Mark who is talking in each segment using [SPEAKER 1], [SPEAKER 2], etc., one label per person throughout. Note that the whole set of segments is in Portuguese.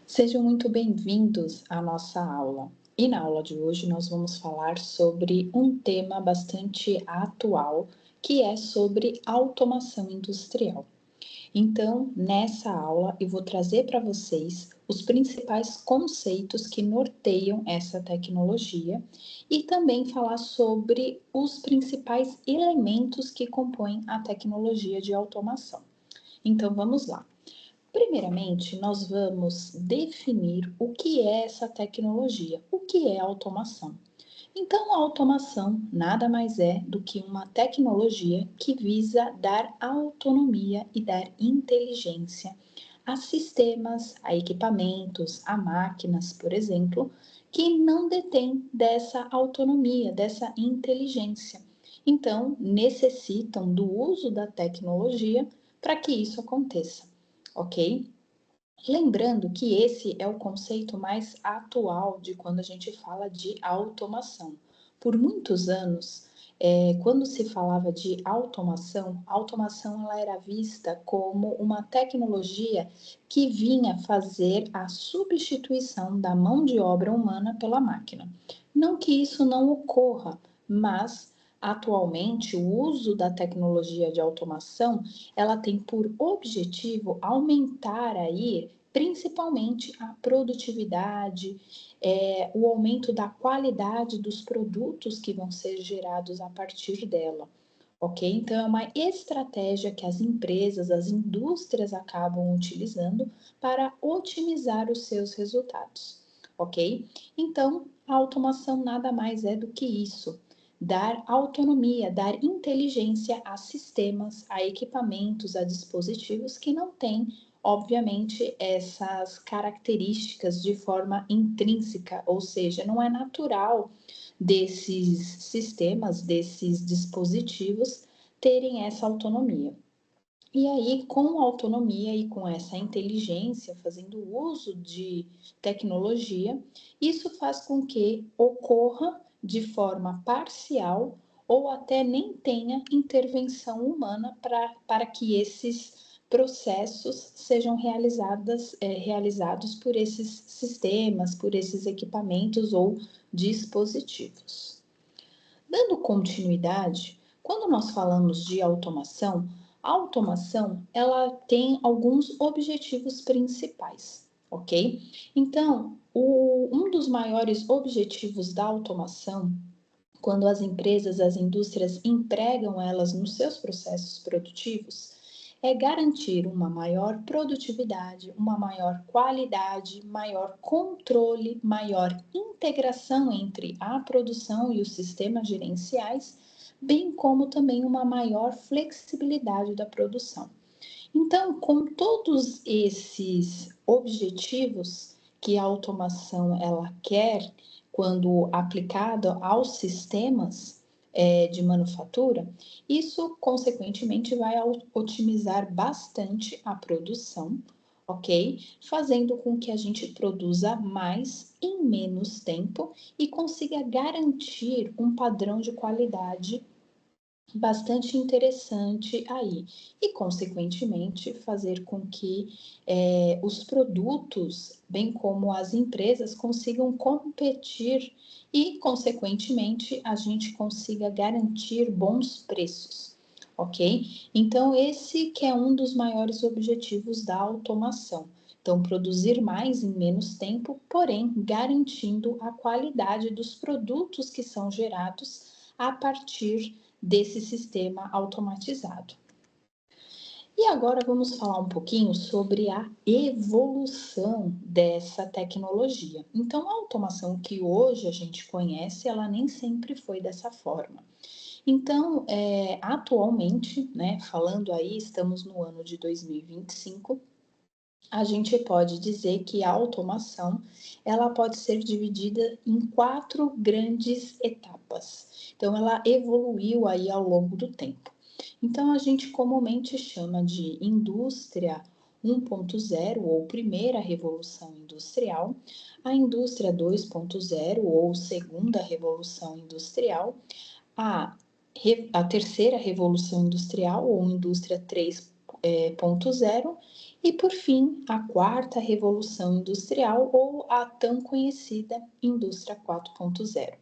[SPEAKER 1] Sejam muito bem-vindos à nossa aula. E na aula de hoje nós vamos falar sobre um tema bastante atual, que é sobre automação industrial. Então, nessa aula eu vou trazer para vocês os principais conceitos que norteiam essa tecnologia e também falar sobre os principais elementos que compõem a tecnologia de automação. Então, vamos lá. Primeiramente, nós vamos definir o que é essa tecnologia, o que é automação. Então, a automação nada mais é do que uma tecnologia que visa dar autonomia e dar inteligência a sistemas, a equipamentos, a máquinas, por exemplo, que não detêm dessa autonomia, dessa inteligência. Então, necessitam do uso da tecnologia para que isso aconteça, ok? Lembrando que esse é o conceito mais atual de quando a gente fala de automação. Por muitos anos, quando se falava de automação, a automação ela era vista como uma tecnologia que vinha fazer a substituição da mão de obra humana pela máquina. Não que isso não ocorra, mas atualmente o uso da tecnologia de automação ela tem por objetivo aumentar aí principalmente a produtividade, o aumento da qualidade dos produtos que vão ser gerados a partir dela, ok? Então, é uma estratégia que as empresas, as indústrias acabam utilizando para otimizar os seus resultados, ok? Então, a automação nada mais é do que isso. Dar autonomia, dar inteligência a sistemas, a equipamentos, a dispositivos que não têm obviamente, essas características de forma intrínseca, ou seja, não é natural desses sistemas, desses dispositivos terem essa autonomia. E aí, com autonomia e com essa inteligência, fazendo uso de tecnologia, isso faz com que ocorra de forma parcial ou até nem tenha intervenção humana para que esses processos sejam realizados por esses sistemas, por esses equipamentos ou dispositivos. Dando continuidade, quando nós falamos de automação, a automação ela tem alguns objetivos principais, ok? Então, um dos maiores objetivos da automação, quando as empresas, as indústrias empregam elas nos seus processos produtivos, é garantir uma maior produtividade, uma maior qualidade, maior controle, maior integração entre a produção e os sistemas gerenciais, bem como também uma maior flexibilidade da produção. Então, com todos esses objetivos que a automação ela quer, quando aplicada aos sistemas de manufatura, isso consequentemente vai otimizar bastante a produção, ok? Fazendo com que a gente produza mais em menos tempo e consiga garantir um padrão de qualidade bastante interessante aí e, consequentemente, fazer com que os produtos, bem como as empresas, consigam competir e, consequentemente, a gente consiga garantir bons preços, ok? Então, esse que é um dos maiores objetivos da automação. Então, produzir mais em menos tempo, porém garantindo a qualidade dos produtos que são gerados a partir desse sistema automatizado. E agora vamos falar um pouquinho sobre a evolução dessa tecnologia. Então, a automação que hoje a gente conhece, ela nem sempre foi dessa forma. Então, atualmente, né, falando aí, estamos no ano de 2025, a gente pode dizer que a automação ela pode ser dividida em 4 grandes etapas. Então, ela evoluiu aí ao longo do tempo. Então, a gente comumente chama de indústria 1.0 ou primeira revolução industrial, a indústria 2.0 ou segunda revolução industrial, a terceira revolução industrial ou indústria 4.0 e, por fim, a quarta revolução industrial ou a tão conhecida indústria 4.0.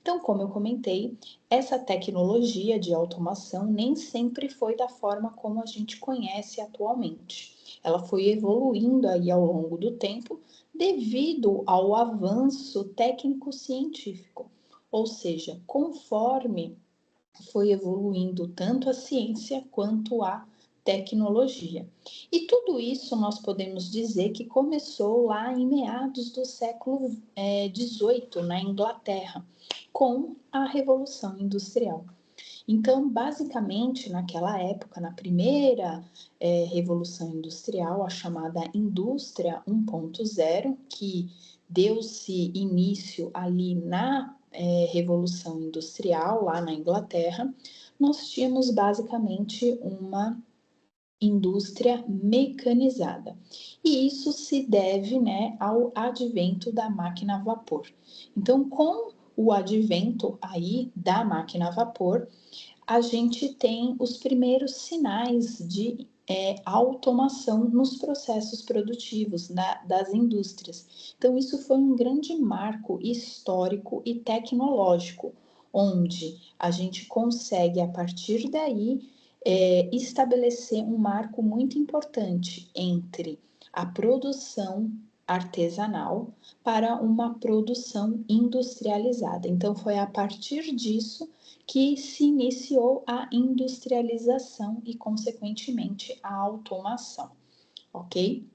[SPEAKER 1] Então, como eu comentei, essa tecnologia de automação nem sempre foi da forma como a gente conhece atualmente. Ela foi evoluindo aí ao longo do tempo devido ao avanço técnico-científico, ou seja, conforme foi evoluindo tanto a ciência quanto a tecnologia. E tudo isso nós podemos dizer que começou lá em meados do século XVIII, na Inglaterra, com a Revolução Industrial. Então, basicamente, naquela época, na primeira Revolução Industrial, a chamada Indústria 1.0, que deu-se início ali na Revolução Industrial, lá na Inglaterra, nós tínhamos basicamente uma indústria mecanizada. E isso se deve, né, ao advento da máquina a vapor. Então, com o advento aí da máquina a vapor, a gente tem os primeiros sinais de automação nos processos produtivos das indústrias. Então, isso foi um grande marco histórico e tecnológico, onde a gente consegue, a partir daí, estabelecer um marco muito importante entre a produção artesanal para uma produção industrializada. Então, foi a partir disso que se iniciou a industrialização e, consequentemente, a automação, ok?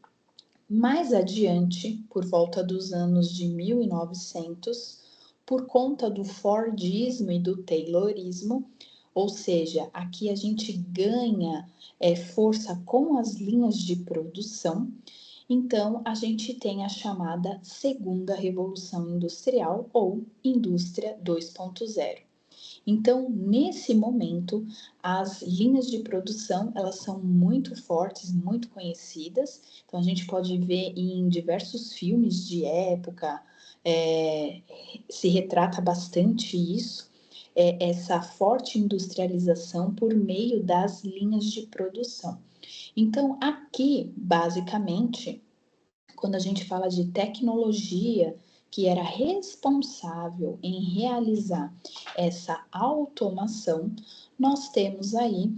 [SPEAKER 1] Mais adiante, por volta dos anos de 1900, por conta do Fordismo e do Taylorismo, ou seja, aqui a gente ganha força com as linhas de produção, então a gente tem a chamada Segunda Revolução Industrial ou Indústria 2.0. Então, nesse momento, as linhas de produção, elas são muito fortes, muito conhecidas. Então, a gente pode ver em diversos filmes de época, se retrata bastante isso, essa forte industrialização por meio das linhas de produção. Então, aqui, basicamente, quando a gente fala de tecnologia que era responsável em realizar essa automação, nós temos aí,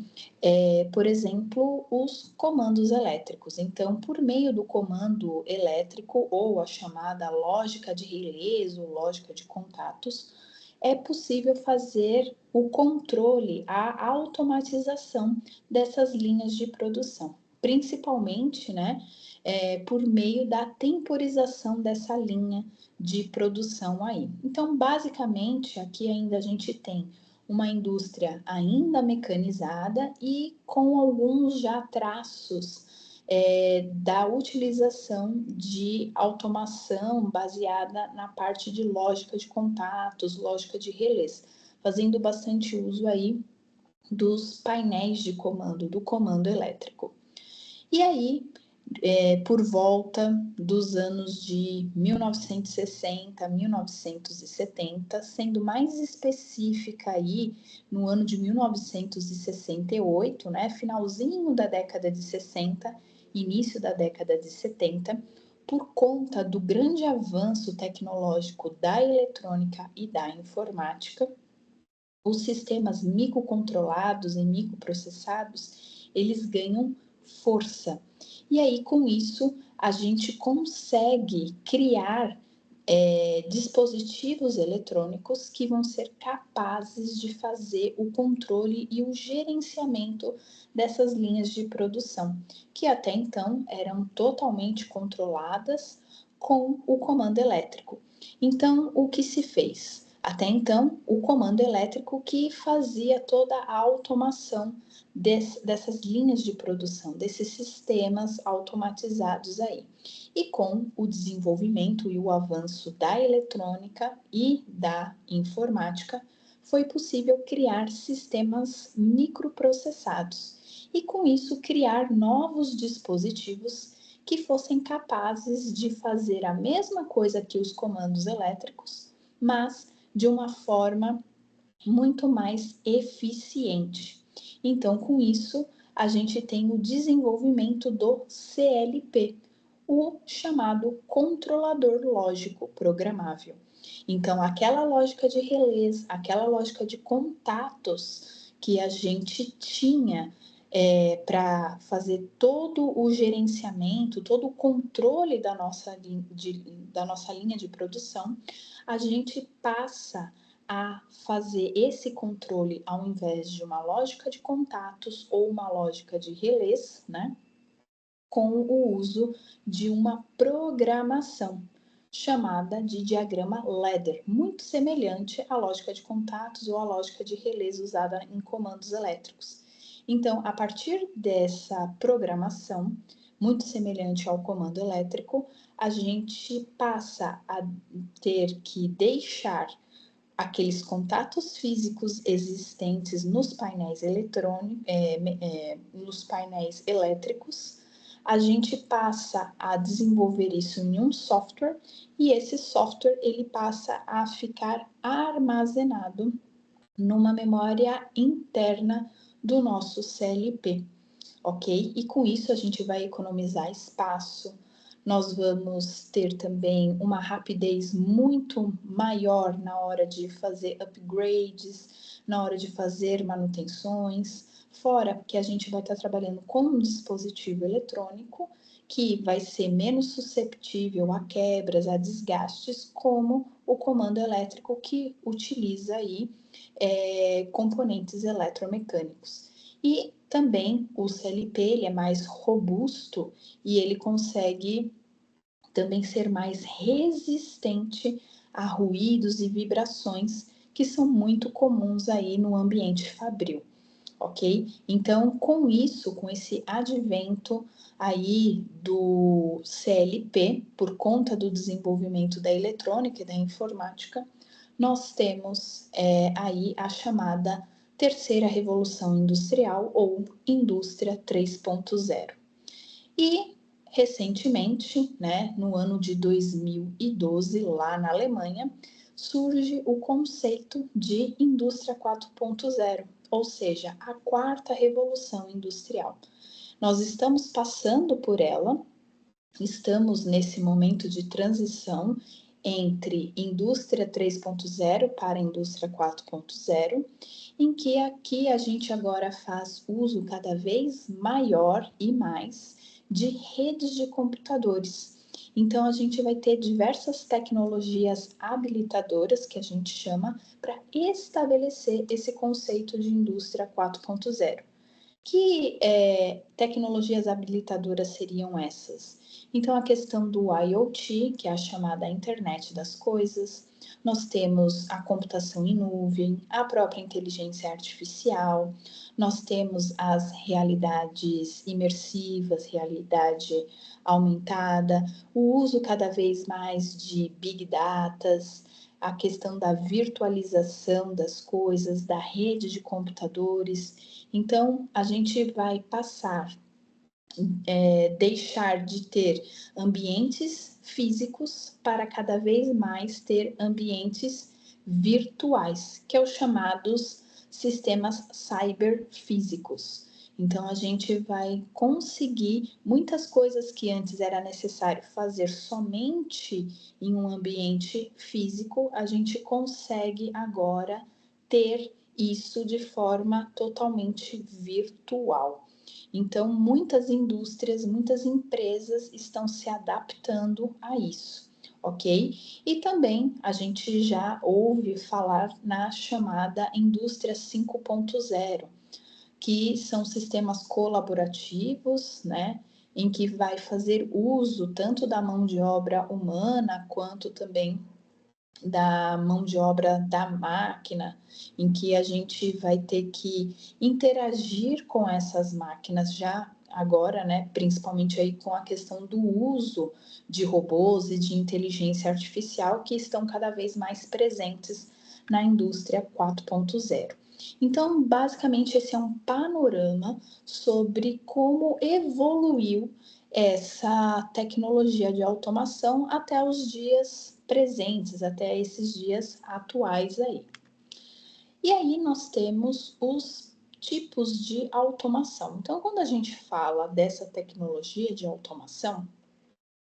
[SPEAKER 1] por exemplo, os comandos elétricos. Então, por meio do comando elétrico ou a chamada lógica de relés ou lógica de contatos, é possível fazer o controle, a automatização dessas linhas de produção, principalmente, né, por meio da temporização dessa linha de produção aí. Então, basicamente, aqui ainda a gente tem uma indústria ainda mecanizada e com alguns já traços da utilização de automação baseada na parte de lógica de contatos, lógica de relés, fazendo bastante uso aí dos painéis de comando, do comando elétrico. E aí, por volta dos anos de 1960, 1970, sendo mais específica aí no ano de 1968, né, finalzinho da década de 60, início da década de 70, por conta do grande avanço tecnológico da eletrônica e da informática, os sistemas microcontrolados e microprocessados, eles ganham força. E aí, com isso, a gente consegue criar dispositivos eletrônicos que vão ser capazes de fazer o controle e o gerenciamento dessas linhas de produção, que até então eram totalmente controladas com o comando elétrico. Então, o que se fez? Até então, o comando elétrico que fazia toda a automação dessas linhas de produção, desses sistemas automatizados aí. E com o desenvolvimento e o avanço da eletrônica e da informática, foi possível criar sistemas microprocessados e, com isso, criar novos dispositivos que fossem capazes de fazer a mesma coisa que os comandos elétricos, mas de uma forma muito mais eficiente. Então, com isso, a gente tem o desenvolvimento do CLP, o chamado controlador lógico programável. Então, aquela lógica de relés, aquela lógica de contatos que a gente tinha para fazer todo o gerenciamento, todo o controle da nossa linha de produção, a gente passa a fazer esse controle ao invés de uma lógica de contatos ou uma lógica de relés, né? Com o uso de uma programação chamada de diagrama ladder, muito semelhante à lógica de contatos ou à lógica de relés usada em comandos elétricos. Então, a partir dessa programação, muito semelhante ao comando elétrico, a gente passa a ter que deixar aqueles contatos físicos existentes nos painéis nos painéis elétricos, a gente passa a desenvolver isso em um software e esse software ele passa a ficar armazenado numa memória interna do nosso CLP, ok? E com isso a gente vai economizar espaço, nós vamos ter também uma rapidez muito maior na hora de fazer upgrades, na hora de fazer manutenções, fora que a gente vai estar trabalhando com um dispositivo eletrônico que vai ser menos susceptível a quebras, a desgastes, como o comando elétrico que utiliza aí componentes eletromecânicos. E também o CLP ele é mais robusto e ele consegue também ser mais resistente a ruídos e vibrações que são muito comuns aí no ambiente fabril, ok? Então, com isso, com esse advento aí do CLP, por conta do desenvolvimento da eletrônica e da informática, nós temos aí a chamada terceira revolução industrial ou indústria 3.0. E recentemente, né, no ano de 2012, lá na Alemanha, surge o conceito de indústria 4.0, ou seja, a quarta revolução industrial. Nós estamos passando por ela, estamos nesse momento de transição entre indústria 3.0 para indústria 4.0, em que aqui a gente agora faz uso cada vez maior e mais de redes de computadores. Então, a gente vai ter diversas tecnologias habilitadoras, que a gente chama, para estabelecer esse conceito de indústria 4.0. Que tecnologias habilitadoras seriam essas? Então, a questão do IoT, que é a chamada Internet das Coisas, nós temos a computação em nuvem, a própria inteligência artificial, nós temos as realidades imersivas, realidade aumentada, o uso cada vez mais de big datas, a questão da virtualização das coisas, da rede de computadores. Então, a gente vai passar, deixar de ter ambientes físicos para cada vez mais ter ambientes virtuais, que é os chamados sistemas cyberfísicos. Então, a gente vai conseguir muitas coisas que antes era necessário fazer somente em um ambiente físico, a gente consegue agora ter isso de forma totalmente virtual. Então, muitas indústrias, muitas empresas estão se adaptando a isso, ok? E também a gente já ouve falar na chamada indústria 5.0, que são sistemas colaborativos, né? Em que vai fazer uso tanto da mão de obra humana quanto também da mão de obra da máquina, em que a gente vai ter que interagir com essas máquinas já agora, né, principalmente aí com a questão do uso de robôs e de inteligência artificial que estão cada vez mais presentes na indústria 4.0. Então, basicamente, esse é um panorama sobre como evoluiu essa tecnologia de automação até os dias presentes, até esses dias atuais aí. E aí nós temos os tipos de automação. Então, quando a gente fala dessa tecnologia de automação,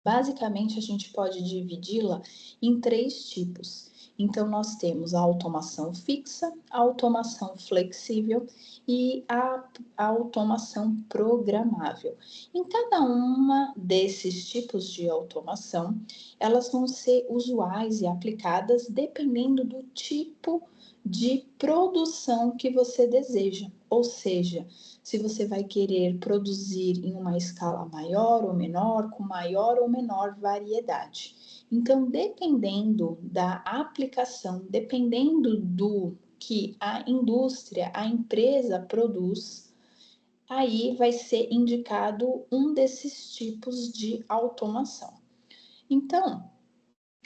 [SPEAKER 1] basicamente, a gente pode dividi-la em três tipos. Então, nós temos a automação fixa, a automação flexível e a automação programável. Em cada uma desses tipos de automação, elas vão ser usuais e aplicadas dependendo do tipo de produção que você deseja. Ou seja, se você vai querer produzir em uma escala maior ou menor, com maior ou menor variedade. Então, dependendo da aplicação, dependendo do que a indústria, a empresa produz, aí vai ser indicado um desses tipos de automação. Então,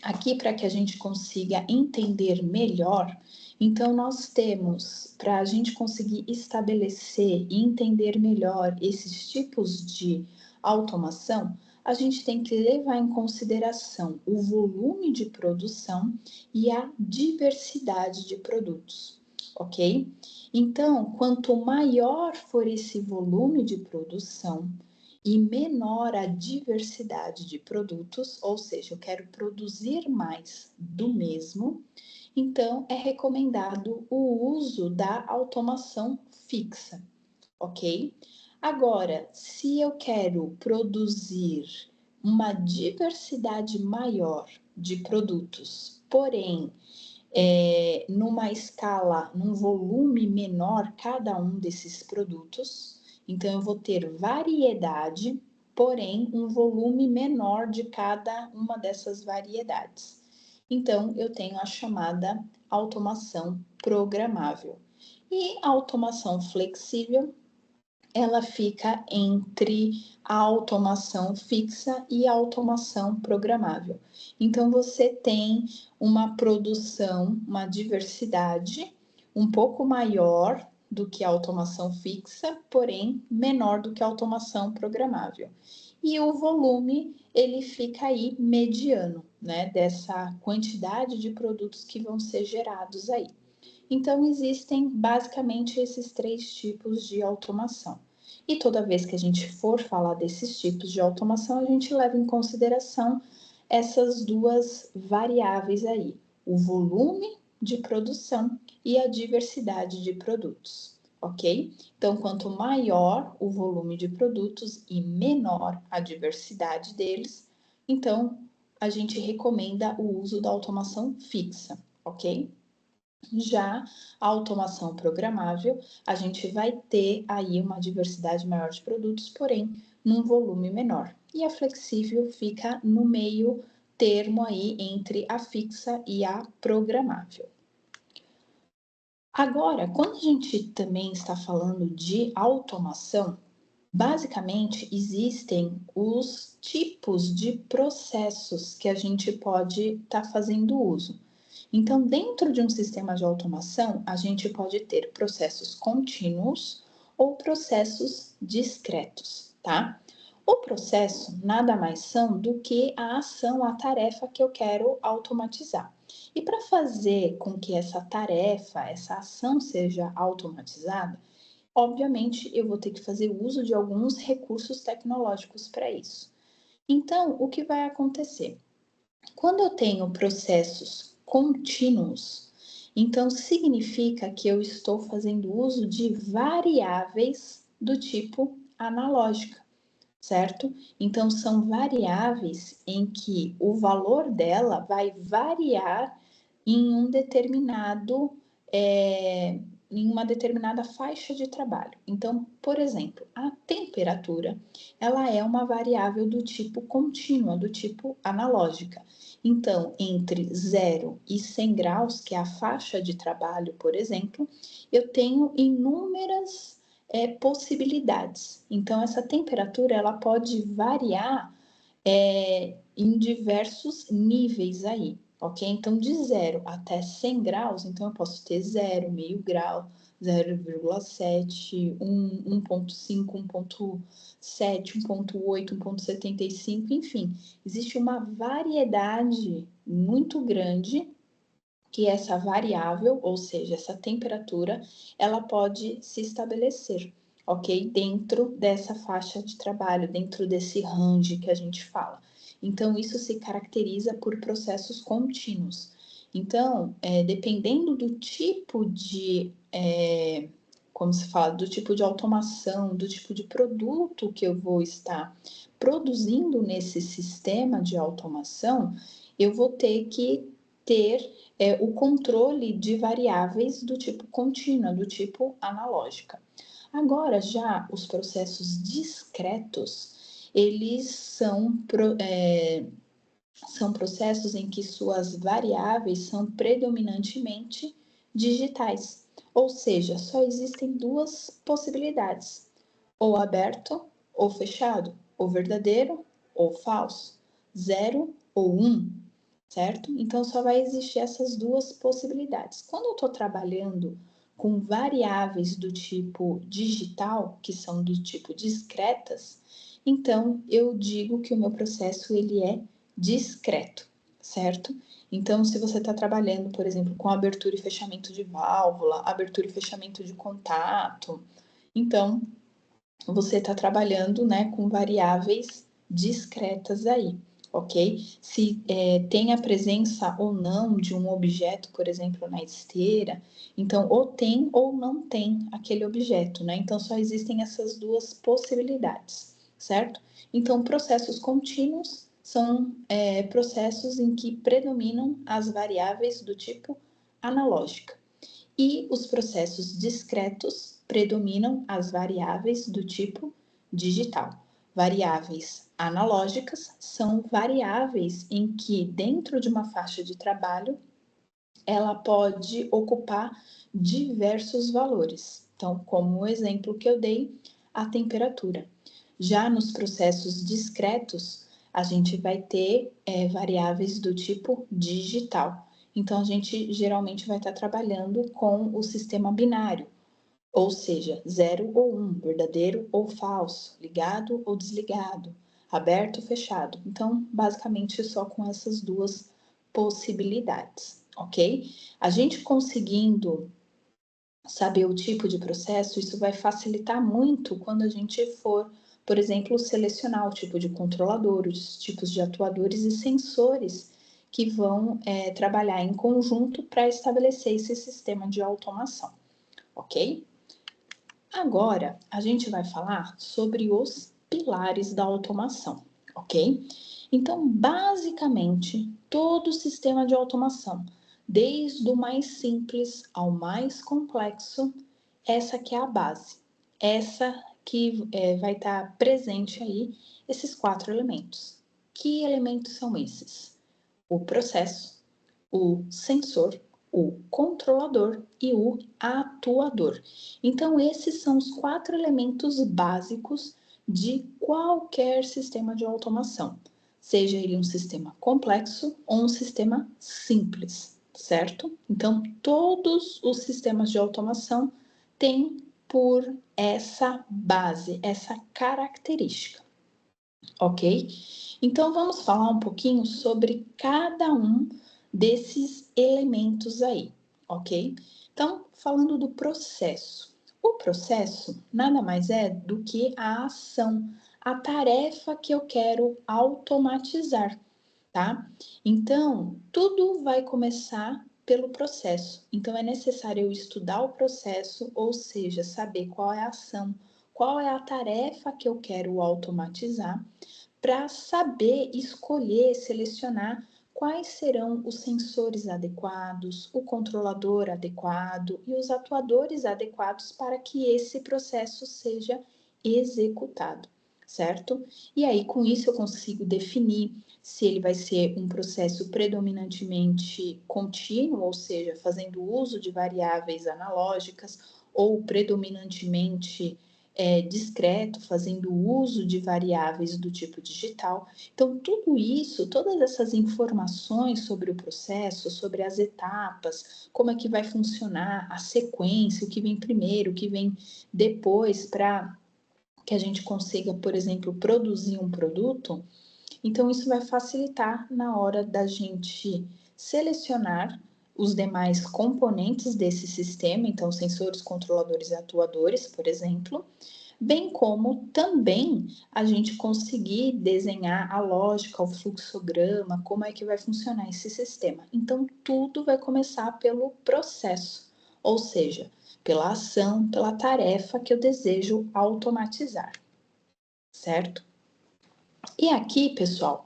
[SPEAKER 1] aqui para que a gente consiga entender melhor, então nós temos, para a gente conseguir estabelecer e entender melhor esses tipos de automação, a gente tem que levar em consideração o volume de produção e a diversidade de produtos, ok? Então, quanto maior for esse volume de produção, e menor a diversidade de produtos, ou seja, eu quero produzir mais do mesmo, então é recomendado o uso da automação fixa, ok? Agora, se eu quero produzir uma diversidade maior de produtos, porém, numa escala, num volume menor cada um desses produtos. Então, eu vou ter variedade, porém, um volume menor de cada uma dessas variedades. Então, eu tenho a chamada automação programável. E a automação flexível, ela fica entre a automação fixa e a automação programável. Então, você tem uma produção, uma diversidade um pouco maior do que a automação fixa, porém menor do que a automação programável. E o volume, ele fica aí mediano, né, dessa quantidade de produtos que vão ser gerados aí. Então, existem basicamente esses três tipos de automação. E toda vez que a gente for falar desses tipos de automação, a gente leva em consideração essas duas variáveis aí, o volume de produção e a diversidade de produtos, ok? Então, quanto maior o volume de produtos e menor a diversidade deles, então a gente recomenda o uso da automação fixa, ok? Já a automação programável, a gente vai ter aí uma diversidade maior de produtos, porém num volume menor. E a flexível fica no meio termo aí entre a fixa e a programável. Agora, quando a gente também está falando de automação, basicamente existem os tipos de processos que a gente pode estar fazendo uso. Então, dentro de um sistema de automação, a gente pode ter processos contínuos ou processos discretos, tá? O processo nada mais são do que a ação, a tarefa que eu quero automatizar. E para fazer com que essa tarefa, essa ação seja automatizada, obviamente eu vou ter que fazer uso de alguns recursos tecnológicos para isso. Então, o que vai acontecer? Quando eu tenho processos contínuos, então significa que eu estou fazendo uso de variáveis do tipo analógica, certo? Então são variáveis em que o valor dela vai variar em um determinado em uma determinada faixa de trabalho. Então, por exemplo, a temperatura, ela é uma variável do tipo contínua, do tipo analógica. Então, entre 0 e 100 graus, que é a faixa de trabalho, por exemplo, eu tenho inúmeras possibilidades. Então, essa temperatura, ela pode variar em diversos níveis aí, ok? Então, de 0 até 100 graus, então eu posso ter 0, meio grau, 0,7, 1, 1,5, 1,7, 1,8, 1,75, enfim. Existe uma variedade muito grande que essa variável, ou seja, essa temperatura, ela pode se estabelecer, ok? Dentro dessa faixa de trabalho, dentro desse range que a gente fala. Então, isso se caracteriza por processos contínuos. Então, dependendo do tipo de, como se fala, do tipo de automação, do tipo de produto que eu vou estar produzindo nesse sistema de automação, eu vou ter que ter o controle de variáveis do tipo contínua, do tipo analógica. Agora, já os processos discretos, eles são processos em que suas variáveis são predominantemente digitais, ou seja, só existem duas possibilidades: ou aberto ou fechado, ou verdadeiro ou falso, 0 ou 1, certo? Então só vai existir essas duas possibilidades. Quando eu estou trabalhando com variáveis do tipo digital, que são do tipo discretas, então eu digo que o meu processo ele é discreto, certo? Então, se você está trabalhando, por exemplo, com abertura e fechamento de válvula, abertura e fechamento de contato, então você está trabalhando, né, com variáveis discretas aí, ok? Se tem a presença ou não de um objeto, por exemplo, na esteira, então ou tem ou não tem aquele objeto, né? Então só existem essas duas possibilidades, certo? Então processos contínuos são processos em que predominam as variáveis do tipo analógica. E os processos discretos predominam as variáveis do tipo digital. Variáveis analógicas são variáveis em que, dentro de uma faixa de trabalho, ela pode ocupar diversos valores. Então, como o exemplo que eu dei, a temperatura. Já nos processos discretos, a gente vai ter variáveis do tipo digital. Então, a gente geralmente vai estar trabalhando com o sistema binário, ou seja, 0 ou 1, verdadeiro ou falso, ligado ou desligado, aberto ou fechado. Então, basicamente, só com essas duas possibilidades, ok? A gente conseguindo saber o tipo de processo, isso vai facilitar muito quando a gente for, por exemplo, selecionar o tipo de controlador, os tipos de atuadores e sensores que vão trabalhar em conjunto para estabelecer esse sistema de automação, ok? Agora, a gente vai falar sobre os pilares da automação, ok? Então, basicamente, todo sistema de automação, desde o mais simples ao mais complexo, essa que é a base. Essa que vai estar presente aí, esses 4 elementos. Que elementos são esses? O processo, o sensor, o controlador e o atuador. Então, esses são os 4 elementos básicos de qualquer sistema de automação, seja ele um sistema complexo ou um sistema simples, certo? Então, todos os sistemas de automação têm por essa base, essa característica, ok? Então, vamos falar um pouquinho sobre cada um desses elementos aí, ok? Então, falando do processo. O processo nada mais é do que a ação, a tarefa que eu quero automatizar, tá? Então, tudo vai começar pelo processo. Então, é necessário eu estudar o processo, ou seja, saber qual é a ação, qual é a tarefa que eu quero automatizar, para saber escolher, selecionar quais serão os sensores adequados, o controlador adequado e os atuadores adequados para que esse processo seja executado, certo? E aí, com isso, eu consigo definir se ele vai ser um processo predominantemente contínuo, ou seja, fazendo uso de variáveis analógicas, ou predominantemente discreto, fazendo uso de variáveis do tipo digital. Então, tudo isso, todas essas informações sobre o processo, sobre as etapas, como é que vai funcionar, a sequência, o que vem primeiro, o que vem depois, para que a gente consiga, por exemplo, produzir um produto. Então, isso vai facilitar na hora da gente selecionar os demais componentes desse sistema, então sensores, controladores e atuadores, por exemplo, bem como também a gente conseguir desenhar a lógica, o fluxograma, como é que vai funcionar esse sistema. Então, tudo vai começar pelo processo, ou seja, pela ação, pela tarefa que eu desejo automatizar, certo? E aqui, pessoal,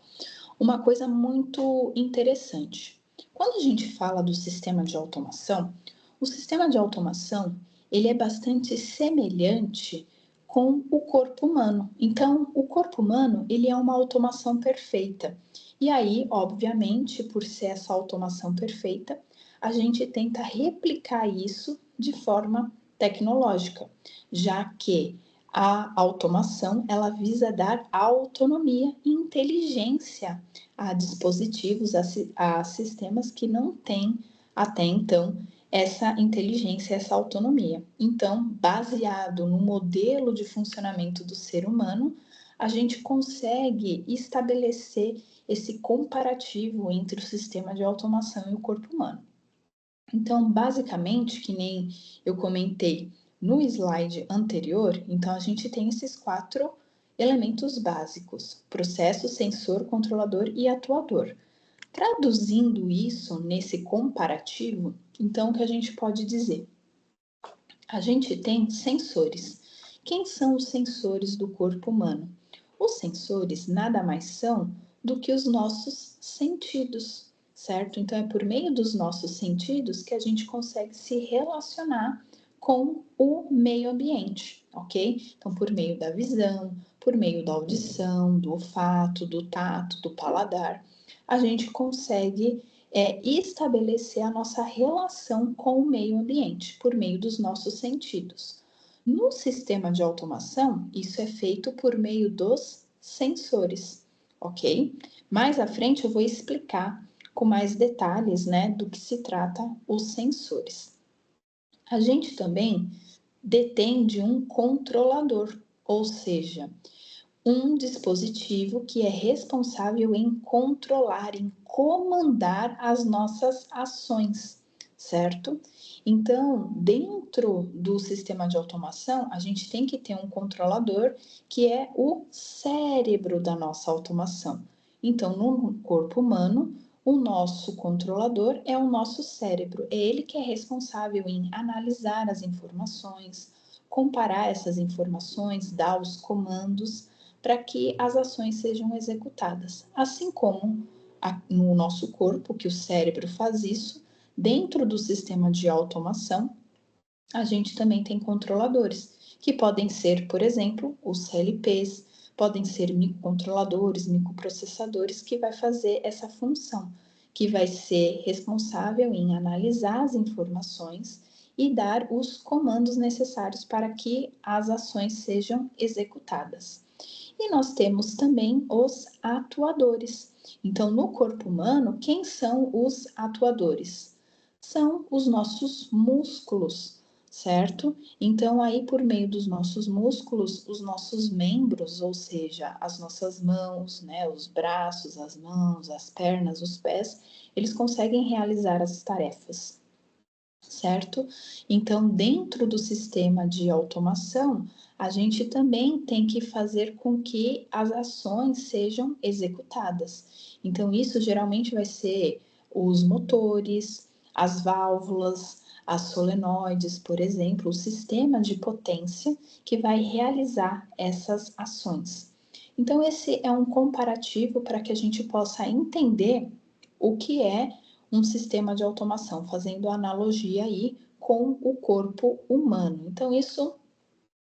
[SPEAKER 1] uma coisa muito interessante. Quando a gente fala do sistema de automação, o sistema de automação, ele é bastante semelhante com o corpo humano. Então, o corpo humano, ele é uma automação perfeita. E aí, obviamente, por ser essa automação perfeita, a gente tenta replicar isso de forma tecnológica, já que a automação, ela visa dar autonomia e inteligência a dispositivos, a sistemas que não têm até então essa inteligência, essa autonomia. Então, baseado no modelo de funcionamento do ser humano, a gente consegue estabelecer esse comparativo entre o sistema de automação e o corpo humano. Então, basicamente, que nem eu comentei no slide anterior, então a gente tem esses 4 elementos básicos: processo, sensor, controlador e atuador. Traduzindo isso nesse comparativo, então o que a gente pode dizer? A gente tem sensores. Quem são os sensores do corpo humano? Os sensores nada mais são do que os nossos sentidos, certo? Então é por meio dos nossos sentidos que a gente consegue se relacionar com o meio ambiente, ok? Então, por meio da visão, por meio da audição, do olfato, do tato, do paladar, a gente consegue estabelecer a nossa relação com o meio ambiente por meio dos nossos sentidos. No sistema de automação, isso é feito por meio dos sensores, ok? Mais à frente eu vou explicar com mais detalhes, né, do que se trata os sensores. A gente também detém de um controlador, ou seja, um dispositivo que é responsável em controlar, em comandar as nossas ações, certo? Então, dentro do sistema de automação, a gente tem que ter um controlador que é o cérebro da nossa automação. Então, no corpo humano, o nosso controlador é o nosso cérebro, é ele que é responsável em analisar as informações, comparar essas informações, dar os comandos para que as ações sejam executadas. Assim como no nosso corpo, que o cérebro faz isso, dentro do sistema de automação, a gente também tem controladores, que podem ser, por exemplo, os CLPs, podem ser microcontroladores, microprocessadores, que vai fazer essa função, que vai ser responsável em analisar as informações e dar os comandos necessários para que as ações sejam executadas. E nós temos também os atuadores. Então, no corpo humano, quem são os atuadores? São os nossos músculos, certo? Então, aí por meio dos nossos músculos, os nossos membros, ou seja, as nossas mãos, né, os braços, as mãos, as pernas, os pés, eles conseguem realizar as tarefas, certo? Então, dentro do sistema de automação, a gente também tem que fazer com que as ações sejam executadas. Então, isso geralmente vai ser os motores, as válvulas, as solenoides, por exemplo, o sistema de potência que vai realizar essas ações. Então, esse é um comparativo para que a gente possa entender o que é um sistema de automação, fazendo analogia aí com o corpo humano. Então, isso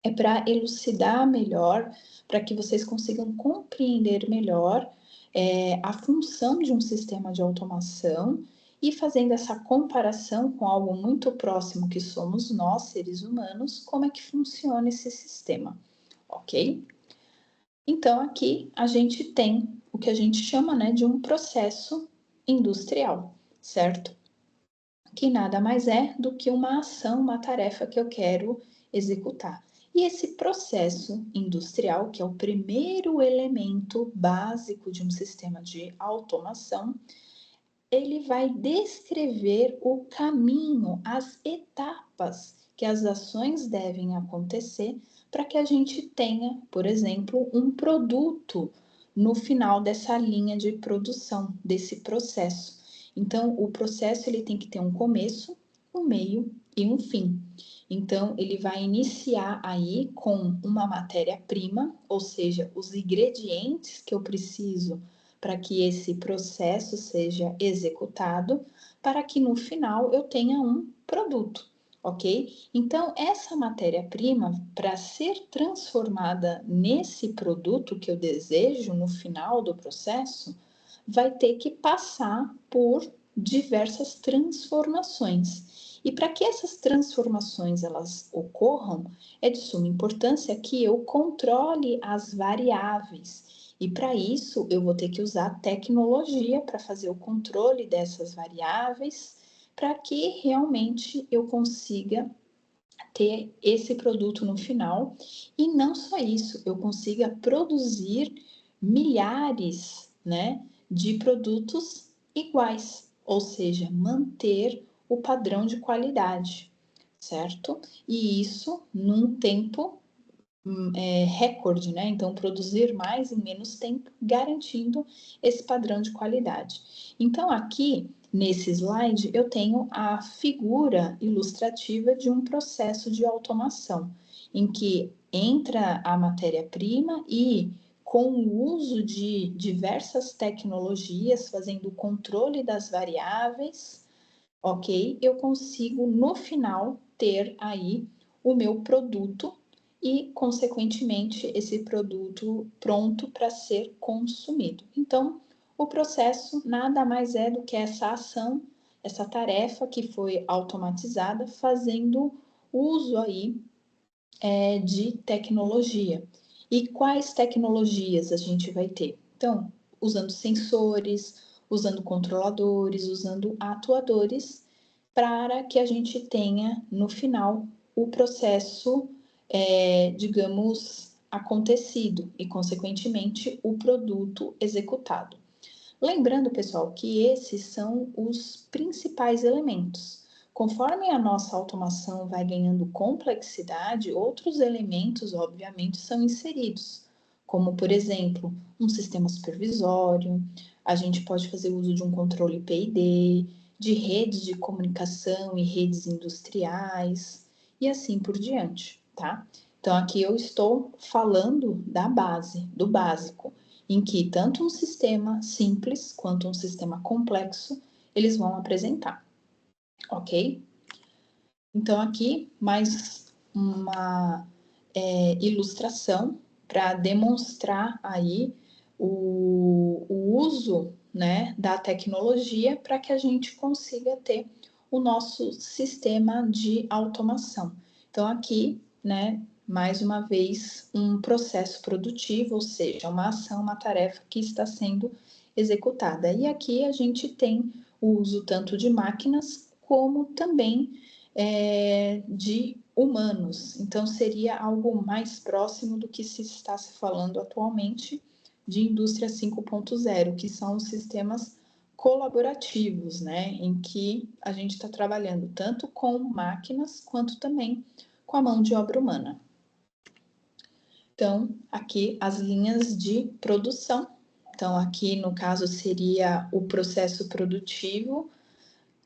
[SPEAKER 1] é para elucidar melhor, para que vocês consigam compreender melhor a função de um sistema de automação e fazendo essa comparação com algo muito próximo que somos nós, seres humanos, como é que funciona esse sistema, ok? Então, aqui a gente tem o que a gente chama, né, de um processo industrial, certo? Que nada mais é do que uma ação, uma tarefa que eu quero executar. E esse processo industrial, que é o primeiro elemento básico de um sistema de automação, ele vai descrever o caminho, as etapas que as ações devem acontecer para que a gente tenha, por exemplo, um produto no final dessa linha de produção, desse processo. Então, o processo ele tem que ter um começo, um meio e um fim. Então, ele vai iniciar aí com uma matéria-prima, ou seja, os ingredientes que eu preciso para que esse processo seja executado, para que no final eu tenha um produto, ok? Então, essa matéria-prima, para ser transformada nesse produto que eu desejo no final do processo, vai ter que passar por diversas transformações. E para que essas transformações elas ocorram, é de suma importância que eu controle as variáveis. E para isso, eu vou ter que usar tecnologia para fazer o controle dessas variáveis, para que realmente eu consiga ter esse produto no final. E não só isso, eu consiga produzir milhares, né, de produtos iguais, ou seja, manter o padrão de qualidade, certo? E isso num tempo recorde, né? Então, produzir mais em menos tempo, garantindo esse padrão de qualidade. Então, aqui nesse slide, eu tenho a figura ilustrativa de um processo de automação, em que entra a matéria-prima e, com o uso de diversas tecnologias, fazendo o controle das variáveis, ok? Eu consigo, no final, ter aí o meu produto e, consequentemente, esse produto pronto para ser consumido. Então, o processo nada mais é do que essa ação, essa tarefa que foi automatizada, fazendo uso aí de tecnologia. E quais tecnologias a gente vai ter? Então, usando sensores, usando controladores, usando atuadores, para que a gente tenha, no final, o processo, digamos, acontecido e, consequentemente, o produto executado. Lembrando, pessoal, que esses são os principais elementos. Conforme a nossa automação vai ganhando complexidade, outros elementos, obviamente, são inseridos, como, por exemplo, um sistema supervisório, a gente pode fazer uso de um controle PID, de redes de comunicação e redes industriais, e assim por diante, tá? Então, aqui eu estou falando da base, do básico, em que tanto um sistema simples quanto um sistema complexo eles vão apresentar, ok? Então, aqui mais uma ilustração para demonstrar aí o uso, né, da tecnologia para que a gente consiga ter o nosso sistema de automação. Então, aqui, né, mais uma vez, um processo produtivo, ou seja, uma ação, uma tarefa que está sendo executada. E aqui a gente tem o uso tanto de máquinas como também de humanos. Então, seria algo mais próximo do que se está se falando atualmente de indústria 5.0, que são os sistemas colaborativos, né, em que a gente está trabalhando tanto com máquinas quanto também com a mão de obra humana. Então, aqui as linhas de produção. Então, aqui no caso seria o processo produtivo,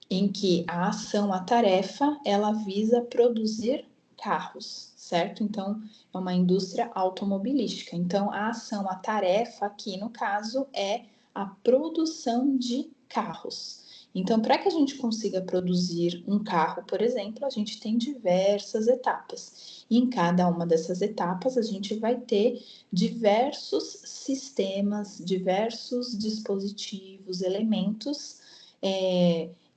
[SPEAKER 1] em que a ação, a tarefa, ela visa produzir carros, certo? Então, é uma indústria automobilística. Então, a ação, a tarefa aqui no caso é a produção de carros. Então, para que a gente consiga produzir um carro, por exemplo, a gente tem diversas etapas. E em cada uma dessas etapas, a gente vai ter diversos sistemas, diversos dispositivos, elementos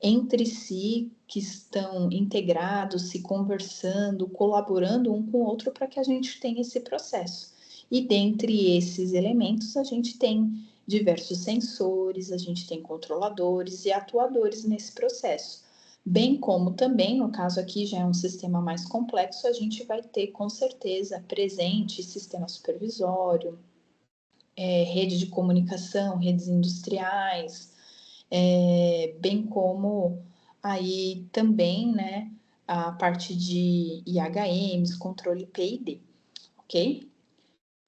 [SPEAKER 1] entre si, que estão integrados, se conversando, colaborando um com o outro para que a gente tenha esse processo. E dentre esses elementos, a gente tem diversos sensores, a gente tem controladores e atuadores nesse processo. Bem como também, no caso aqui já é um sistema mais complexo, a gente vai ter com certeza presente sistema supervisório, rede de comunicação, redes industriais, bem como aí também, né, a parte de IHMs, controle PID, ok?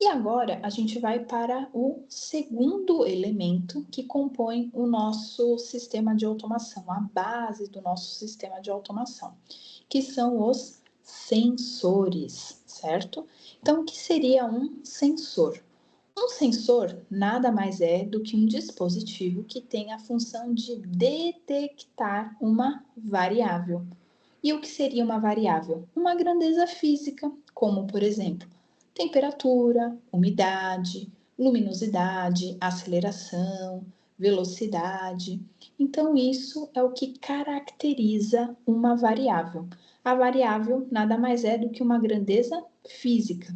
[SPEAKER 1] E agora a gente vai para o segundo elemento que compõe o nosso sistema de automação, a base do nosso sistema de automação, que são os sensores, certo? Então, o que seria um sensor? Um sensor nada mais é do que um dispositivo que tem a função de detectar uma variável. E o que seria uma variável? Uma grandeza física, como, por exemplo, temperatura, umidade, luminosidade, aceleração, velocidade. Então, isso é o que caracteriza uma variável. A variável nada mais é do que uma grandeza física.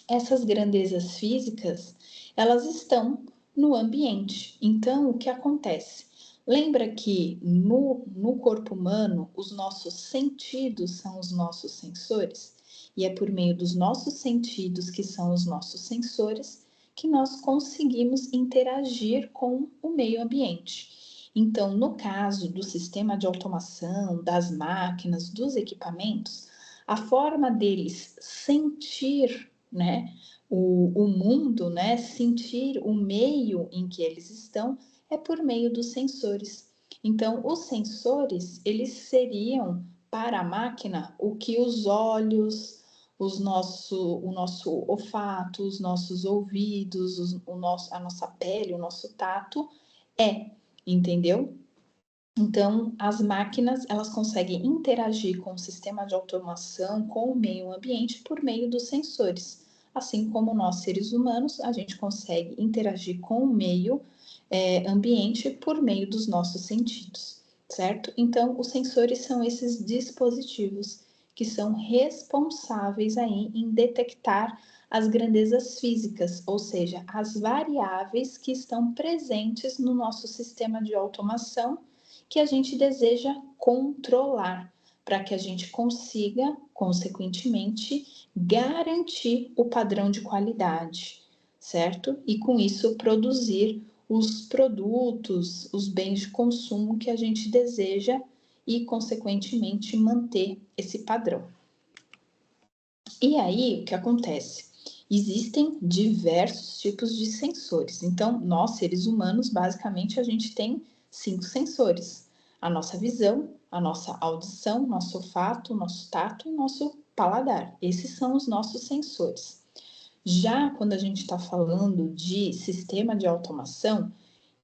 [SPEAKER 1] Essas grandezas físicas, elas estão no ambiente. Então, o que acontece? Lembra que no corpo humano, os nossos sentidos são os nossos sensores? E é por meio dos nossos sentidos, que são os nossos sensores, que nós conseguimos interagir com o meio ambiente. Então, no caso do sistema de automação, das máquinas, dos equipamentos, a forma deles sentir, né, o mundo, né, sentir o meio em que eles estão é por meio dos sensores. Então, os sensores, eles seriam para a máquina o que os olhos, o nosso olfato, os nossos ouvidos, a nossa pele, o nosso tato entendeu? Então, as máquinas, elas conseguem interagir com o sistema de automação, com o meio ambiente, por meio dos sensores. Assim como nós, seres humanos, a gente consegue interagir com o meio ambiente por meio dos nossos sentidos, certo? Então, os sensores são esses dispositivos que são responsáveis aí em detectar as grandezas físicas, ou seja, as variáveis que estão presentes no nosso sistema de automação que a gente deseja controlar, para que a gente consiga, consequentemente, garantir o padrão de qualidade, certo? E com isso produzir os produtos, os bens de consumo que a gente deseja e, consequentemente, manter esse padrão. E aí, o que acontece? Existem diversos tipos de sensores. Então, nós, seres humanos, basicamente, a gente tem 5 sensores: a nossa visão, a nossa audição, nosso olfato, nosso tato e nosso paladar. Esses são os nossos sensores. Já quando a gente está falando de sistema de automação,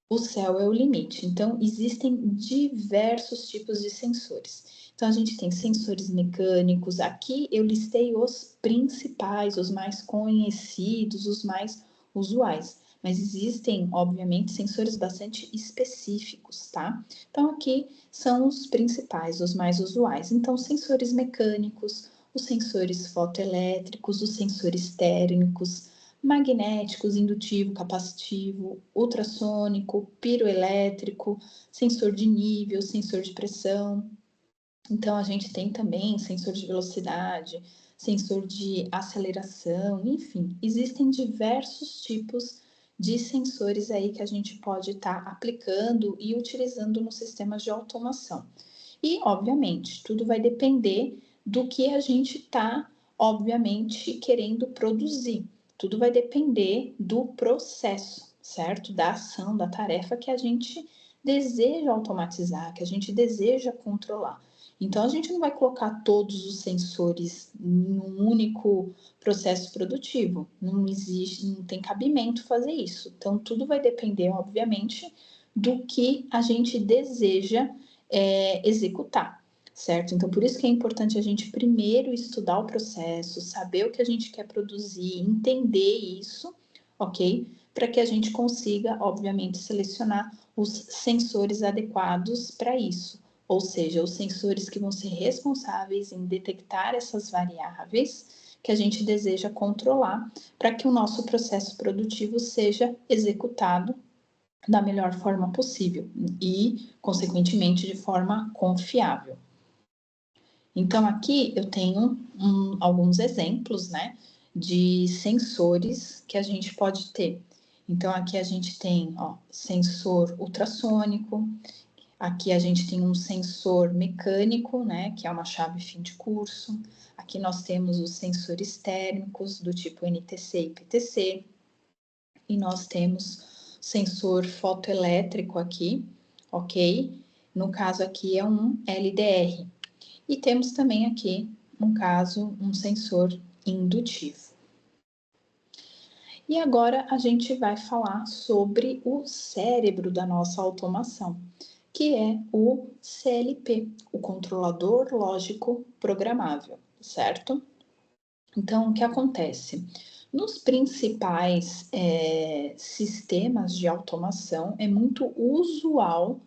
[SPEAKER 1] o céu é o limite. Então, existem diversos tipos de sensores. Então, a gente tem sensores mecânicos. Aqui eu listei os principais, os mais conhecidos, os mais usuais. Mas existem, obviamente, sensores bastante específicos, tá? Então, aqui são os principais, os mais usuais. Então, sensores mecânicos, os sensores fotoelétricos, os sensores térmicos, magnéticos, indutivo, capacitivo, ultrassônico, piroelétrico, sensor de nível, sensor de pressão. Então, a gente tem também sensor de velocidade, sensor de aceleração, enfim, existem diversos tipos de sensores aí que a gente pode estar aplicando e utilizando nos sistemas de automação. E, obviamente, tudo vai depender do que a gente está, obviamente, querendo produzir. Tudo vai depender do processo, certo? Da ação, da tarefa que a gente deseja automatizar, que a gente deseja controlar. Então, a gente não vai colocar todos os sensores num único processo produtivo. Não existe, não tem cabimento fazer isso. Então, tudo vai depender, obviamente, do que a gente deseja executar, certo? Então, por isso que é importante a gente primeiro estudar o processo, saber o que a gente quer produzir, entender isso, ok? Para que a gente consiga, obviamente, selecionar os sensores adequados para isso. Ou seja, os sensores que vão ser responsáveis em detectar essas variáveis que a gente deseja controlar para que o nosso processo produtivo seja executado da melhor forma possível e, consequentemente, de forma confiável. Então, aqui eu tenho alguns exemplos, né, de sensores que a gente pode ter. Então, aqui a gente tem, ó, sensor ultrassônico, aqui a gente tem um sensor mecânico, né, que é uma chave fim de curso. Aqui nós temos os sensores térmicos do tipo NTC e PTC. E nós temos sensor fotoelétrico aqui, ok? No caso aqui é um LDR. E temos também aqui, no caso, um sensor indutivo. E agora a gente vai falar sobre o cérebro da nossa automação, que é o CLP, o controlador lógico programável, certo? Então, o que acontece? Nos principais sistemas de automação, é muito usual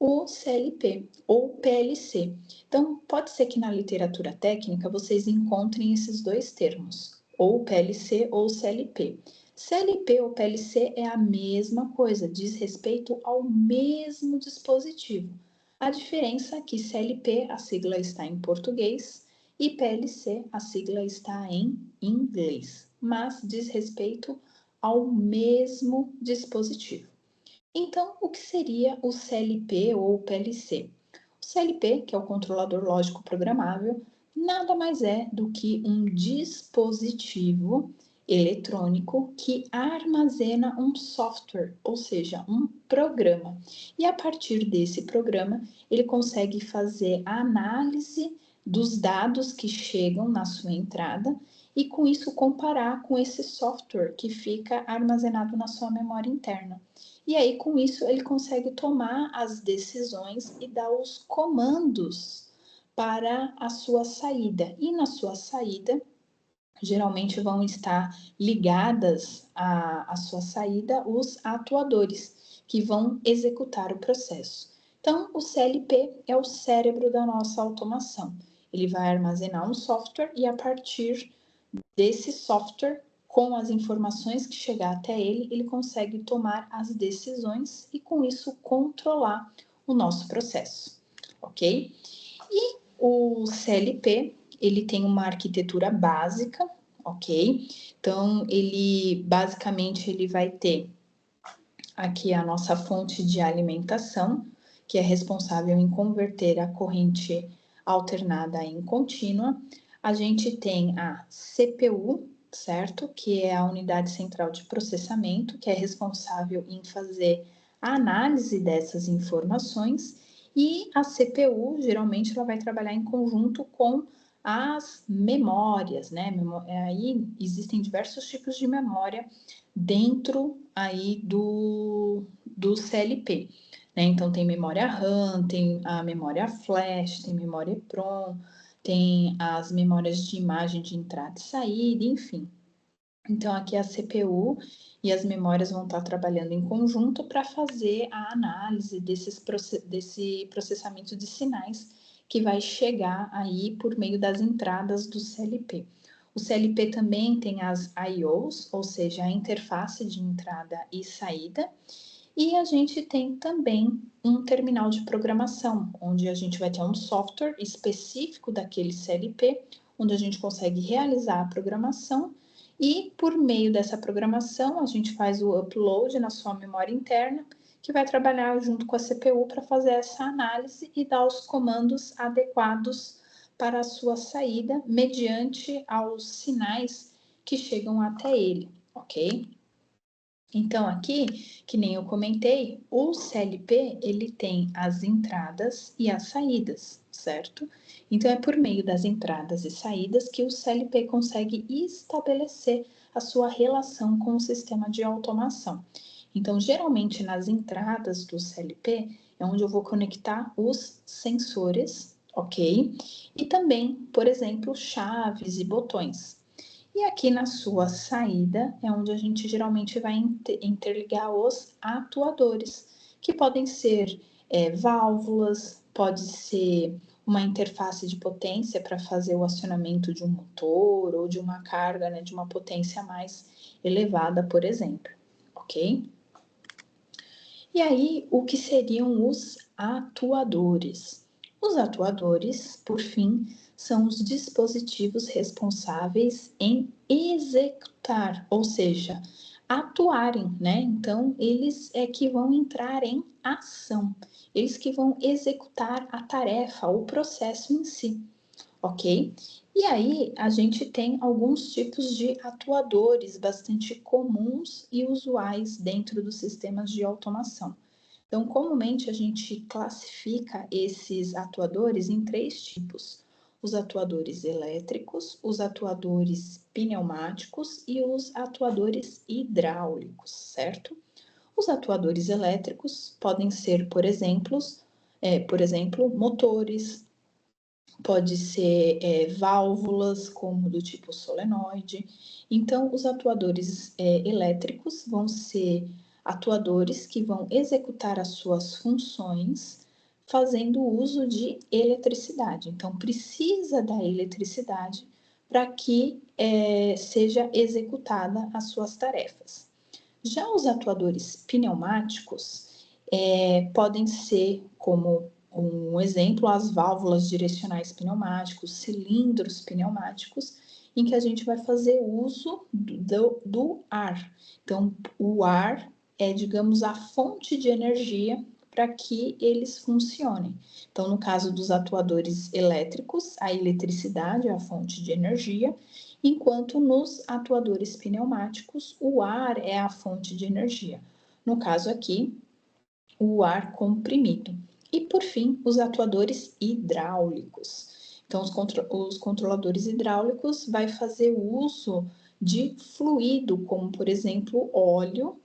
[SPEAKER 1] o CLP ou PLC. Então, pode ser que na literatura técnica vocês encontrem esses dois termos, ou PLC ou CLP. CLP ou PLC é a mesma coisa, diz respeito ao mesmo dispositivo. A diferença é que CLP, a sigla está em português, e PLC, a sigla está em inglês, mas diz respeito ao mesmo dispositivo. Então, o que seria o CLP ou PLC? O CLP, que é o controlador lógico programável, nada mais é do que um dispositivo eletrônico que armazena um software, ou seja, um programa. E a partir desse programa, ele consegue fazer a análise dos dados que chegam na sua entrada e com isso comparar com esse software que fica armazenado na sua memória interna. E aí, com isso, ele consegue tomar as decisões e dar os comandos para a sua saída. E na sua saída, geralmente vão estar ligadas à sua saída os atuadores, que vão executar o processo. Então, o CLP é o cérebro da nossa automação. Ele vai armazenar um software e, a partir desse software, com as informações que chegar até ele, ele consegue tomar as decisões e, com isso, controlar o nosso processo, ok? E o CLP, ele tem uma arquitetura básica, ok? Então, basicamente, ele vai ter aqui a nossa fonte de alimentação, que é responsável em converter a corrente alternada em contínua. A gente tem a CPU, certo? Que é a unidade central de processamento, que é responsável em fazer a análise dessas informações. E a CPU, geralmente, ela vai trabalhar em conjunto com as memórias, né? Aí existem diversos tipos de memória dentro aí do CLP, né? Então tem memória RAM, tem a memória flash, tem memória EPROM, tem as memórias de imagem de entrada e saída, enfim. Então aqui a CPU e as memórias vão estar trabalhando em conjunto para fazer a análise desse processamento de sinais que vai chegar aí por meio das entradas do CLP. O CLP também tem as IOs, ou seja, a interface de entrada e saída, e a gente tem também um terminal de programação, onde a gente vai ter um software específico daquele CLP, onde a gente consegue realizar a programação e, por meio dessa programação, a gente faz o upload na sua memória interna, que vai trabalhar junto com a CPU para fazer essa análise e dar os comandos adequados para a sua saída, mediante aos sinais que chegam até ele, ok? Então, aqui, que nem eu comentei, o CLP, ele tem as entradas e as saídas, certo? Então, é por meio das entradas e saídas que o CLP consegue estabelecer a sua relação com o sistema de automação. Então, geralmente, nas entradas do CLP, é onde eu vou conectar os sensores, ok? E também, por exemplo, chaves e botões. E aqui na sua saída é onde a gente geralmente vai interligar os atuadores, que podem ser válvulas, pode ser uma interface de potência para fazer o acionamento de um motor ou de uma carga, né, de uma potência mais elevada, por exemplo, ok? E aí, o que seriam os atuadores? Os atuadores, por fim, são os dispositivos responsáveis em executar, ou seja, atuarem, né? Então, eles é que vão entrar em ação, eles que vão executar a tarefa, o processo em si, ok? E aí, a gente tem alguns tipos de atuadores bastante comuns e usuais dentro dos sistemas de automação. Então, comumente a gente classifica esses atuadores em três tipos: os atuadores elétricos, os atuadores pneumáticos e os atuadores hidráulicos, certo? Os atuadores elétricos podem ser, por exemplo, motores, pode ser válvulas, como do tipo solenoide. Então, os atuadores elétricos vão ser atuadores que vão executar as suas funções fazendo uso de eletricidade. Então, precisa da eletricidade para que seja executada as suas tarefas. Já os atuadores pneumáticos podem ser, como um exemplo, as válvulas direcionais pneumáticos, cilindros pneumáticos, em que a gente vai fazer uso do ar. Então, o ar é, digamos, a fonte de energia para que eles funcionem. Então, no caso dos atuadores elétricos, a eletricidade é a fonte de energia, enquanto nos atuadores pneumáticos, o ar é a fonte de energia. No caso aqui, o ar comprimido. E, por fim, os atuadores hidráulicos. Então, os controladores hidráulicos vai fazer uso de fluido, como, por exemplo, óleo,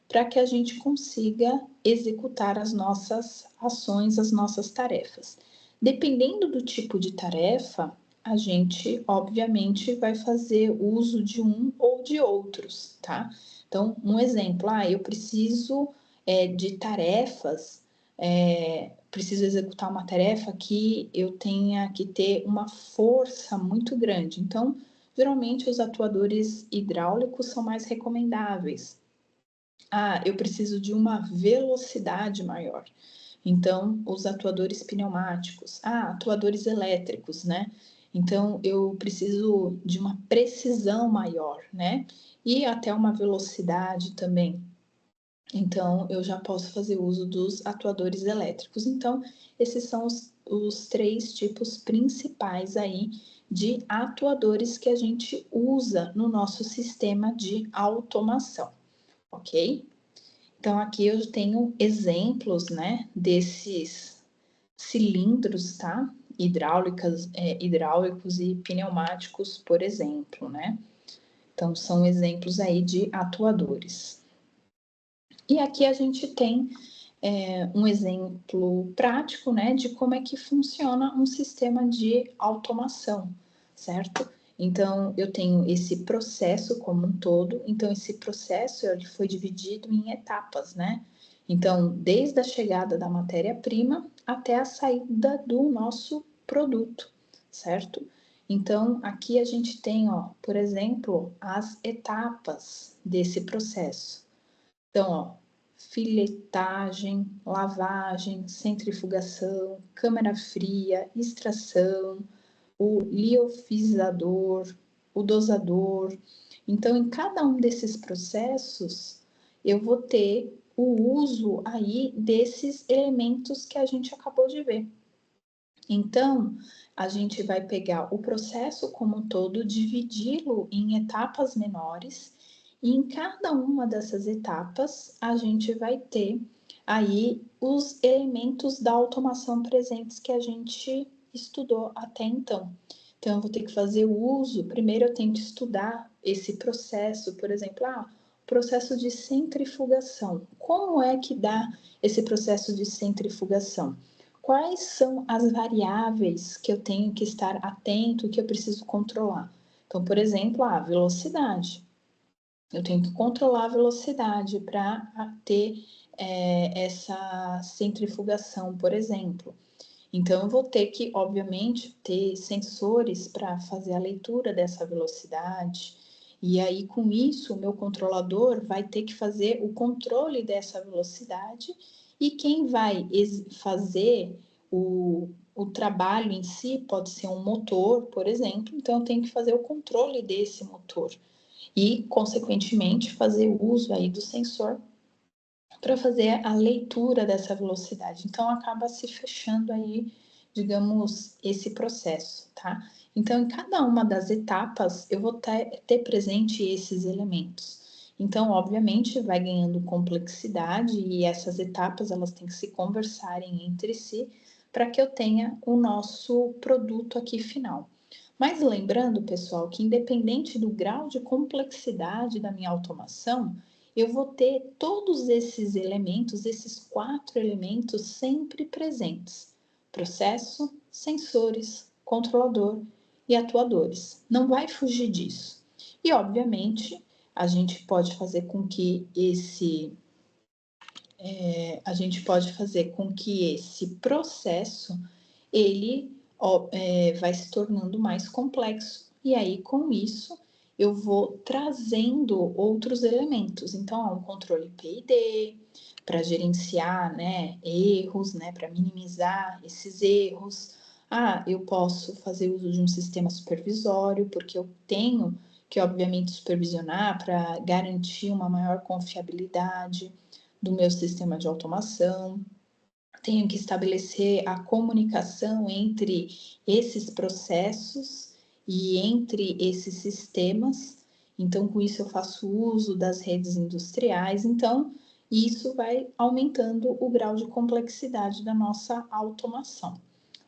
[SPEAKER 1] para que a gente consiga executar as nossas ações, as nossas tarefas. Dependendo do tipo de tarefa, a gente, obviamente, vai fazer uso de um ou de outros, tá? Então, um exemplo, eu preciso de tarefas, preciso executar uma tarefa que eu tenha que ter uma força muito grande. Então, geralmente os atuadores hidráulicos são mais recomendáveis. Eu preciso de uma velocidade maior. Então, os atuadores pneumáticos. Atuadores elétricos, né? Então, eu preciso de uma precisão maior, né? E até uma velocidade também. Então, eu já posso fazer uso dos atuadores elétricos. Então, esses são os três tipos principais aí de atuadores que a gente usa no nosso sistema de automação, ok? Então, aqui eu tenho exemplos, né, desses cilindros, tá? Hidráulicos e pneumáticos, por exemplo, né? Então, são exemplos aí de atuadores. E aqui a gente tem um exemplo prático, né, de como é que funciona um sistema de automação, certo? Então, eu tenho esse processo como um todo. Então, esse processo ele foi dividido em etapas, né? Então, desde a chegada da matéria-prima até a saída do nosso produto, certo? Então, aqui a gente tem, por exemplo, as etapas desse processo. Então, filetagem, lavagem, centrifugação, câmara fria, extração, o liofilizador, o dosador. Então, em cada um desses processos, eu vou ter o uso aí desses elementos que a gente acabou de ver. Então, a gente vai pegar o processo como um todo, dividi-lo em etapas menores, e em cada uma dessas etapas a gente vai ter aí os elementos da automação presentes que a gente estudou até então. Então, eu vou ter que fazer o uso, primeiro eu tenho que estudar esse processo, por exemplo, processo de centrifugação. Como é que dá esse processo de centrifugação? Quais são as variáveis que eu tenho que estar atento, que eu preciso controlar? Então, por exemplo, a velocidade. Eu tenho que controlar a velocidade para ter essa centrifugação, por exemplo. Então, eu vou ter que, obviamente, ter sensores para fazer a leitura dessa velocidade. E aí, com isso, o meu controlador vai ter que fazer o controle dessa velocidade. E quem vai fazer o trabalho em si pode ser um motor, por exemplo. Então, eu tenho que fazer o controle desse motor. e, consequentemente, fazer uso aí do sensor para fazer a leitura dessa velocidade. Então, acaba se fechando aí, digamos, esse processo, tá? Então, em cada uma das etapas, eu vou ter presente esses elementos. Então, obviamente, vai ganhando complexidade e essas etapas, elas têm que se conversarem entre si para que eu tenha o nosso produto aqui final. Mas lembrando, pessoal, que independente do grau de complexidade da minha automação, eu vou ter todos esses elementos, esses 4 elementos sempre presentes: processo, sensores, controlador e atuadores. Não vai fugir disso. E, obviamente, a gente pode fazer com que esse processo ele vai se tornando mais complexo. E aí, com isso, eu vou trazendo outros elementos. Então, há um controle PID para gerenciar, né, erros, né, para minimizar esses erros. Eu posso fazer uso de um sistema supervisório, porque eu tenho que, obviamente, supervisionar para garantir uma maior confiabilidade do meu sistema de automação. Tenho que estabelecer a comunicação entre esses processos e entre esses sistemas. Então, com isso, eu faço uso das redes industriais. Então, isso vai aumentando o grau de complexidade da nossa automação,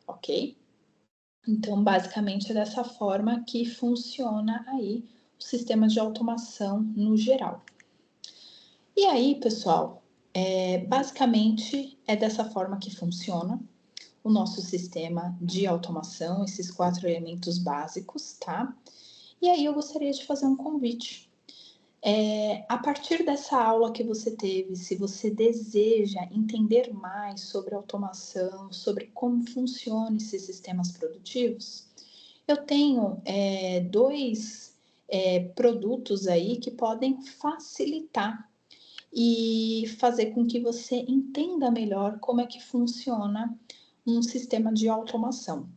[SPEAKER 1] ok? Então, basicamente, é dessa forma que funciona aí o sistema de automação no geral. E aí, pessoal, basicamente é dessa forma que funciona o nosso sistema de automação, esses 4 elementos básicos, tá? E aí eu gostaria de fazer um convite. A partir dessa aula que você teve, se você deseja entender mais sobre automação, sobre como funcionam esses sistemas produtivos, eu tenho 2 produtos aí que podem facilitar e fazer com que você entenda melhor como é que funciona um sistema de automação.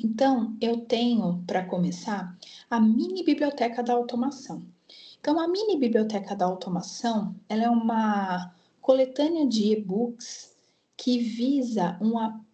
[SPEAKER 1] Então, eu tenho, para começar, a mini biblioteca da automação. Então, a mini biblioteca da automação, ela é uma coletânea de e-books que visa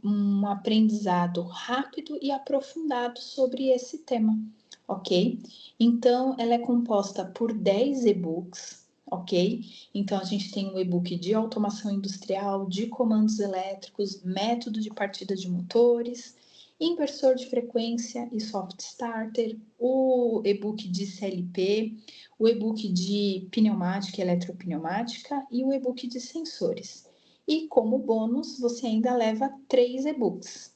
[SPEAKER 1] um aprendizado rápido e aprofundado sobre esse tema, ok? Então, ela é composta por 10 e-books, ok? Então, a gente tem um e-book de automação industrial, de comandos elétricos, método de partida de motores, inversor de frequência e soft starter, o e-book de CLP, o e-book de pneumática e eletropneumática e o e-book de sensores. E como bônus, você ainda leva 3 e-books,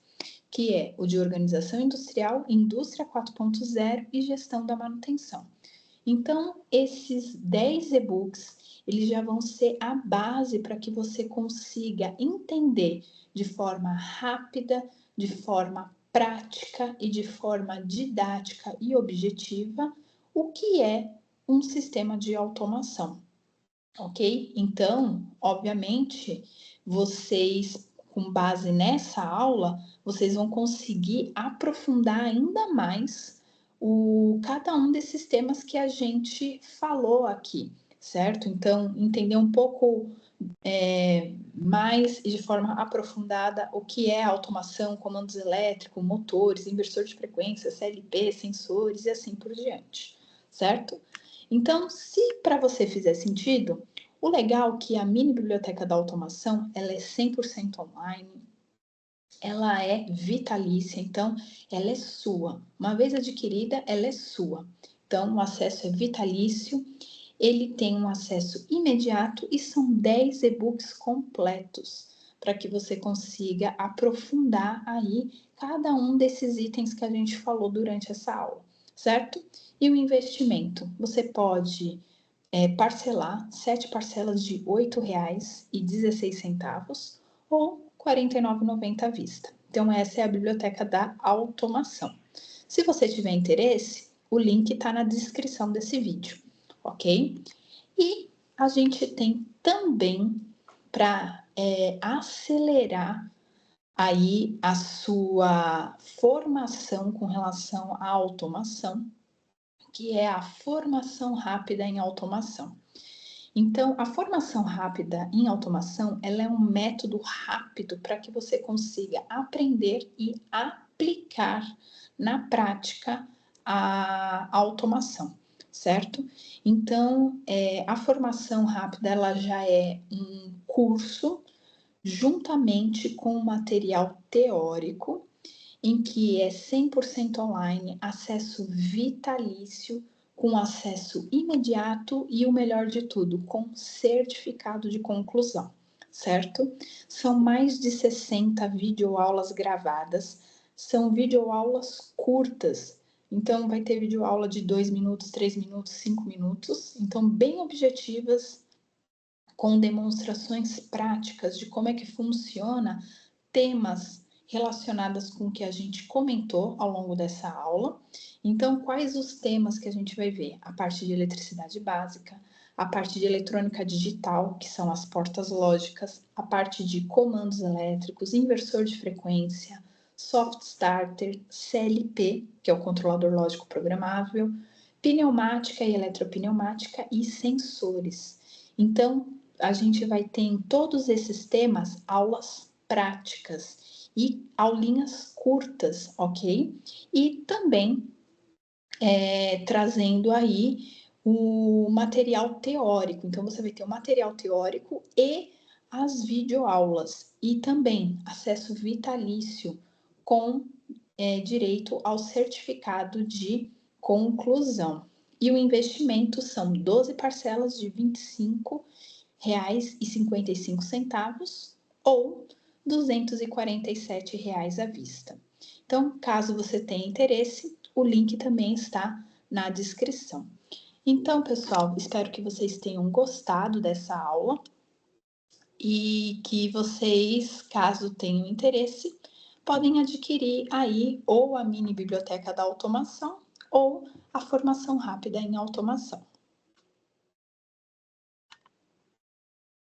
[SPEAKER 1] que é o de organização industrial, indústria 4.0 e gestão da manutenção. Então, esses 10 e-books, eles já vão ser a base para que você consiga entender de forma rápida, de forma prática e de forma didática e objetiva o que é um sistema de automação, ok? Então, obviamente, vocês, com base nessa aula, vocês vão conseguir aprofundar ainda mais cada um desses temas que a gente falou aqui, certo? Então, entender um pouco mais e de forma aprofundada o que é automação, comandos elétricos, motores, inversor de frequência, CLP, sensores e assim por diante, certo? Então, se para você fizer sentido, o legal é que a mini biblioteca da automação, ela é 100% online, ela é vitalícia, então ela é sua. Uma vez adquirida, ela é sua. Então, o acesso é vitalício, ele tem um acesso imediato e são 10 e-books completos para que você consiga aprofundar aí cada um desses itens que a gente falou durante essa aula, certo? E o investimento, você pode parcelar 7 parcelas de R$ 8,16 ou R$ 49,90 à vista. Então, essa é a biblioteca da automação. Se você tiver interesse, o link está na descrição desse vídeo, ok? E a gente tem também para acelerar aí a sua formação com relação à automação, que é a formação rápida em automação. Então, a formação rápida em automação, ela é um método rápido para que você consiga aprender e aplicar na prática a automação, certo? Então, a formação rápida, ela já é um curso juntamente com material teórico, em que é 100% online, acesso vitalício, com acesso imediato e o melhor de tudo, com certificado de conclusão, certo? São mais de 60 videoaulas gravadas, são videoaulas curtas, então vai ter videoaula de 2 minutos, 3 minutos, 5 minutos, então bem objetivas, com demonstrações práticas de como é que funciona temas relacionados com o que a gente comentou ao longo dessa aula. Então, quais os temas que a gente vai ver? A parte de eletricidade básica, a parte de eletrônica digital, que são as portas lógicas, a parte de comandos elétricos, inversor de frequência, soft starter, CLP, que é o controlador lógico programável, pneumática e eletropneumática e sensores. Então, a gente vai ter em todos esses temas aulas práticas e aulinhas curtas, ok? E também trazendo aí o material teórico. Então, você vai ter o material teórico e as videoaulas. E também acesso vitalício com direito ao certificado de conclusão. E o investimento são 12 parcelas de R$ 25,55 ou R$ 247 à vista. Então, caso você tenha interesse, o link também está na descrição. Então, pessoal, espero que vocês tenham gostado dessa aula e que vocês, caso tenham interesse, podem adquirir aí ou a mini biblioteca da automação ou a formação rápida em automação.